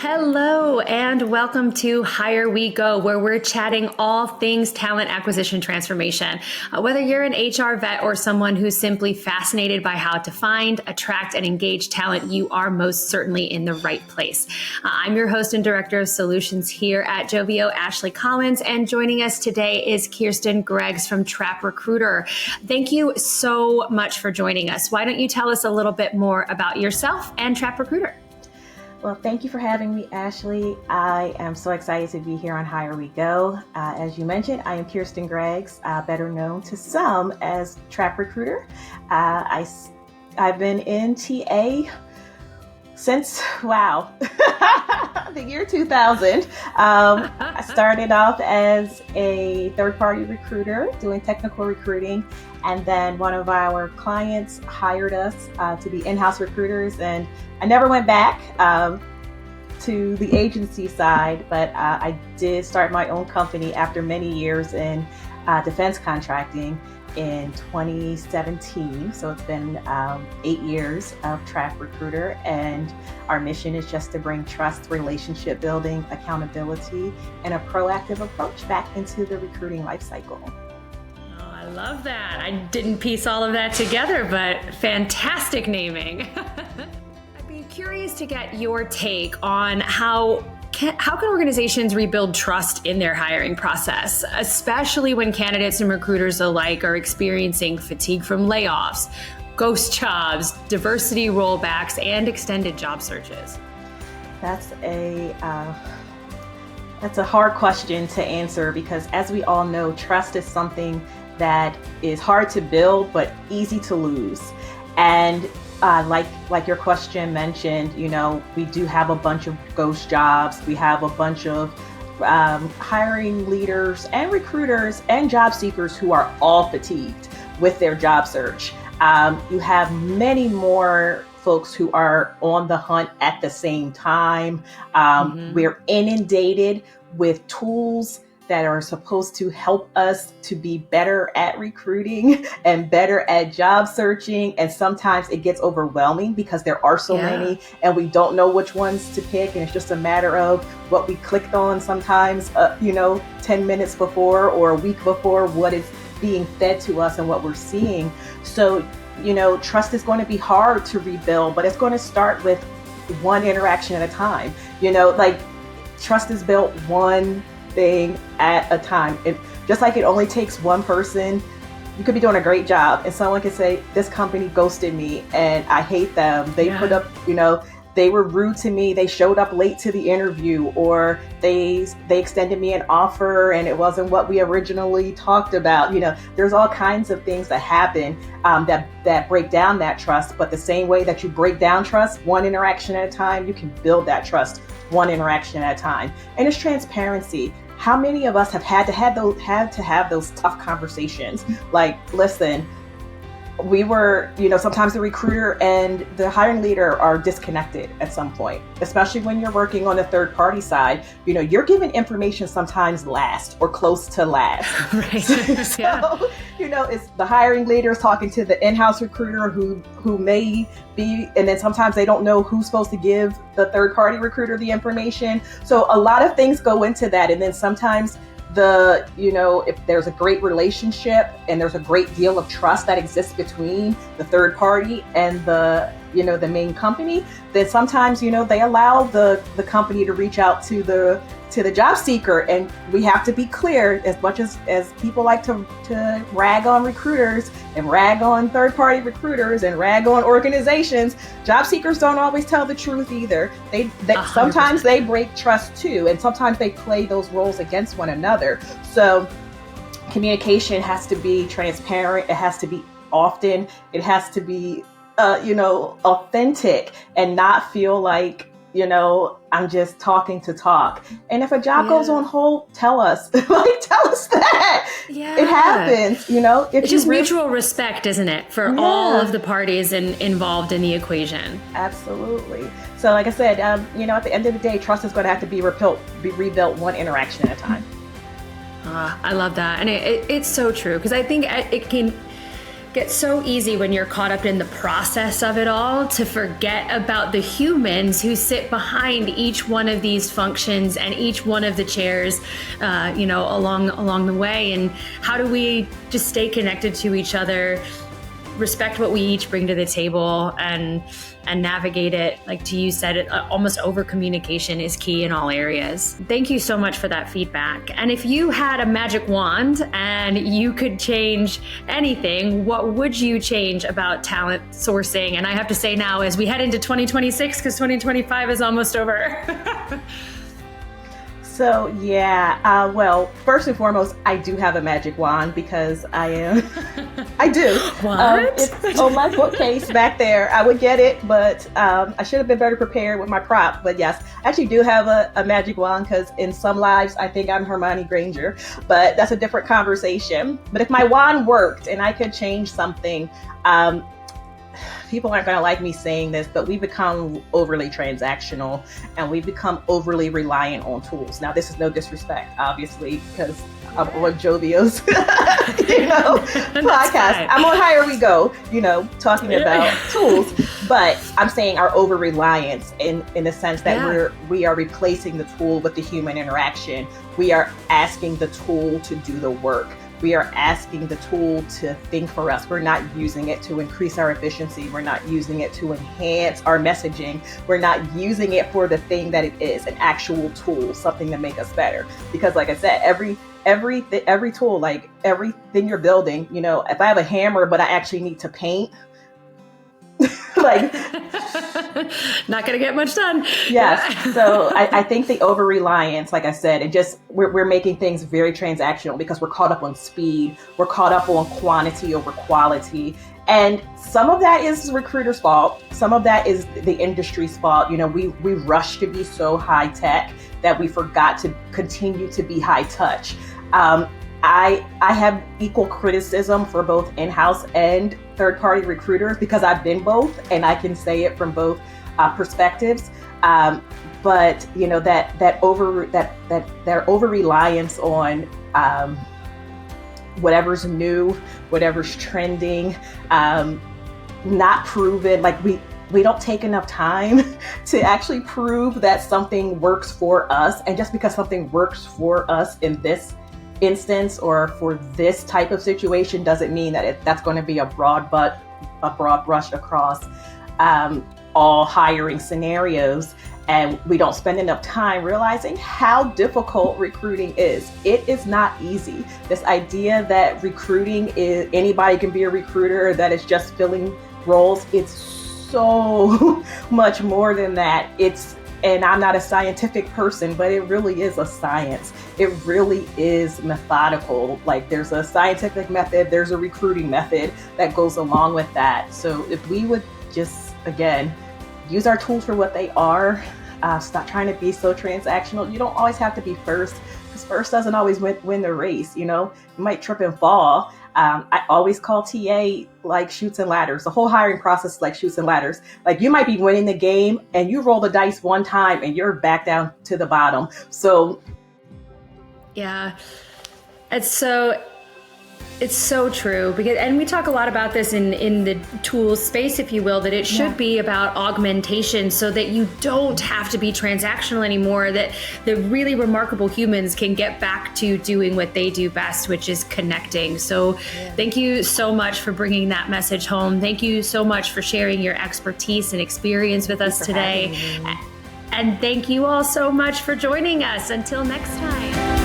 Hello and welcome to Hire We Go, where we're chatting all things talent acquisition transformation. Whether you're an HR vet or someone who's simply fascinated by how to find, attract, and engage talent, you are most certainly in the right place. I'm your host and director of solutions here at Joveo, Ashlie Collins, and joining us today is Keirsten Greggs from Trapp Recruiter. Thank you so much for joining us. Why don't you tell us a little bit more about yourself and Trapp Recruiter? Well, thank you for having me, Ashlie. I am so excited to be here on Hire We Go. As you mentioned, I am Keirsten Greggs, better known to some as Trapp Recruiter. I've been in TA since, the year 2000. I started off as a third-party recruiter doing technical recruiting, and then one of our clients hired us to be in-house recruiters, and I never went back to the agency side, but I did start my own company after many years in defense contracting in 2017. So it's been 8 years of Trapp Recruiter, and our mission is just to bring trust, relationship building, accountability, and a proactive approach back into the recruiting lifecycle. Oh, I love that. I didn't piece all of that together, but fantastic naming. I'd be curious to get your take on how can organizations rebuild trust in their hiring process, especially when candidates and recruiters alike are experiencing fatigue from layoffs, ghost jobs, diversity rollbacks, and extended job searches? That's a hard question to answer because, as we all know, trust is something that is hard to build but easy to lose. And like your question mentioned, we do have a bunch of ghost jobs. We have a bunch of hiring leaders and recruiters and job seekers who are all fatigued with their job search. You have many more folks who are on the hunt at the same time. We're inundated with tools that are supposed to help us to be better at recruiting and better at job searching. And sometimes it gets overwhelming because there are so many and we don't know which ones to pick. And it's just a matter of what we clicked on sometimes, 10 minutes before or a week before what is being fed to us and what we're seeing. So, trust is going to be hard to rebuild, but it's going to start with one interaction at a time. Trust is built one thing at a time. It just like it only takes one person. You could be doing a great job and someone could say, this company ghosted me and I hate them. They put up, they were rude to me. They showed up late to the interview, or they extended me an offer and it wasn't what we originally talked about. There's all kinds of things that happen that break down that trust. But the same way that you break down trust, one interaction at a time, you can build that trust one interaction at a time. And it's transparency. How many of us have had to have those tough conversations? Like, listen, we were, sometimes the recruiter and the hiring leader are disconnected at some point, especially when you're working on the third party side. You're given information sometimes last or close to last. Right. So, it's the hiring leader is talking to the in-house recruiter who may be, and then sometimes they don't know who's supposed to give the third party recruiter the information. So a lot of things go into that. And then sometimes if there's a great relationship and there's a great deal of trust that exists between the third party and the main company, then sometimes, they allow the company to reach out to the job seeker. And we have to be clear, as much as people like to rag on recruiters and rag on third party recruiters and rag on organizations, job seekers don't always tell the truth either. They sometimes they break trust too, and sometimes they play those roles against one another. So communication has to be transparent. It has to be often. It has to be authentic and not feel like, I'm just talking to talk. And if a job goes on hold, tell us. Tell us that. Yeah. It happens, It's just mutual respect, isn't it, for all of the parties involved in the equation? Absolutely. So like I said, at the end of the day, trust is going to have to be rebuilt one interaction at a time. I love that. And it's so true, because I think it can gets so easy when you're caught up in the process of it all to forget about the humans who sit behind each one of these functions and each one of the chairs, along the way. And how do we just stay connected to each other, respect what we each bring to the table, and navigate it? Like you said, almost over communication is key in all areas. Thank you so much for that feedback. And if you had a magic wand and you could change anything, what would you change about talent sourcing? And I have to say now, as we head into 2026, because 2025 is almost over. So well, first and foremost, I do have a magic wand because I do. What? It's on my bookcase back there. I would get it, but I should have been better prepared with my prop. But yes, I actually do have a magic wand because in some lives, I think I'm Hermione Granger, but that's a different conversation. But if my wand worked and I could change something, people aren't going to like me saying this, but we become overly transactional and we become overly reliant on tools. Now, this is no disrespect, obviously, because I'm on Joveo's, podcast. I'm on Higher We Go, talking about tools, but I'm saying our over-reliance in the sense that we are replacing the tool with the human interaction. We are asking the tool to do the work. We are asking the tool to think for us. We're not using it to increase our efficiency. We're not using it to enhance our messaging. We're not using it for the thing that it is, an actual tool, something to make us better. Because like I said, every tool, like everything you're building, if I have a hammer, but I actually need to paint, like not gonna get much done. Yes. So I think the over reliance, like I said, and just we're making things very transactional because we're caught up on speed. We're caught up on quantity over quality. And some of that is recruiters' fault. Some of that is the industry's fault. We rush to be so high tech that we forgot to continue to be high touch. I have equal criticism for both in-house and third-party recruiters because I've been both, and I can say it from both perspectives. But that over reliance on whatever's new, whatever's trending, not proven. Like we don't take enough time to actually prove that something works for us, and just because something works for us in this instance or for this type of situation doesn't mean that that's going to be a broad brush across all hiring scenarios. And we don't spend enough time realizing how difficult recruiting is. It is not easy. This idea that recruiting is anybody can be a recruiter, that it's just filling roles, it's so much more than that. And I'm not a scientific person, but it really is a science. It really is methodical. Like there's a scientific method, there's a recruiting method that goes along with that. So if we would just, again, use our tools for what they are, stop trying to be so transactional. You don't always have to be first, because first doesn't always win the race. You might trip and fall. I always call TA like chutes and ladders. The whole hiring process is like chutes and ladders. Like you might be winning the game and you roll the dice one time and you're back down to the bottom. So yeah, it's so true, and we talk a lot about this in the tools space, if you will, that it should be about augmentation so that you don't have to be transactional anymore, that the really remarkable humans can get back to doing what they do best, which is connecting. So thank you so much for bringing that message home. Thank you so much for sharing your expertise and experience with us today. And thank you all so much for joining us. Until next time.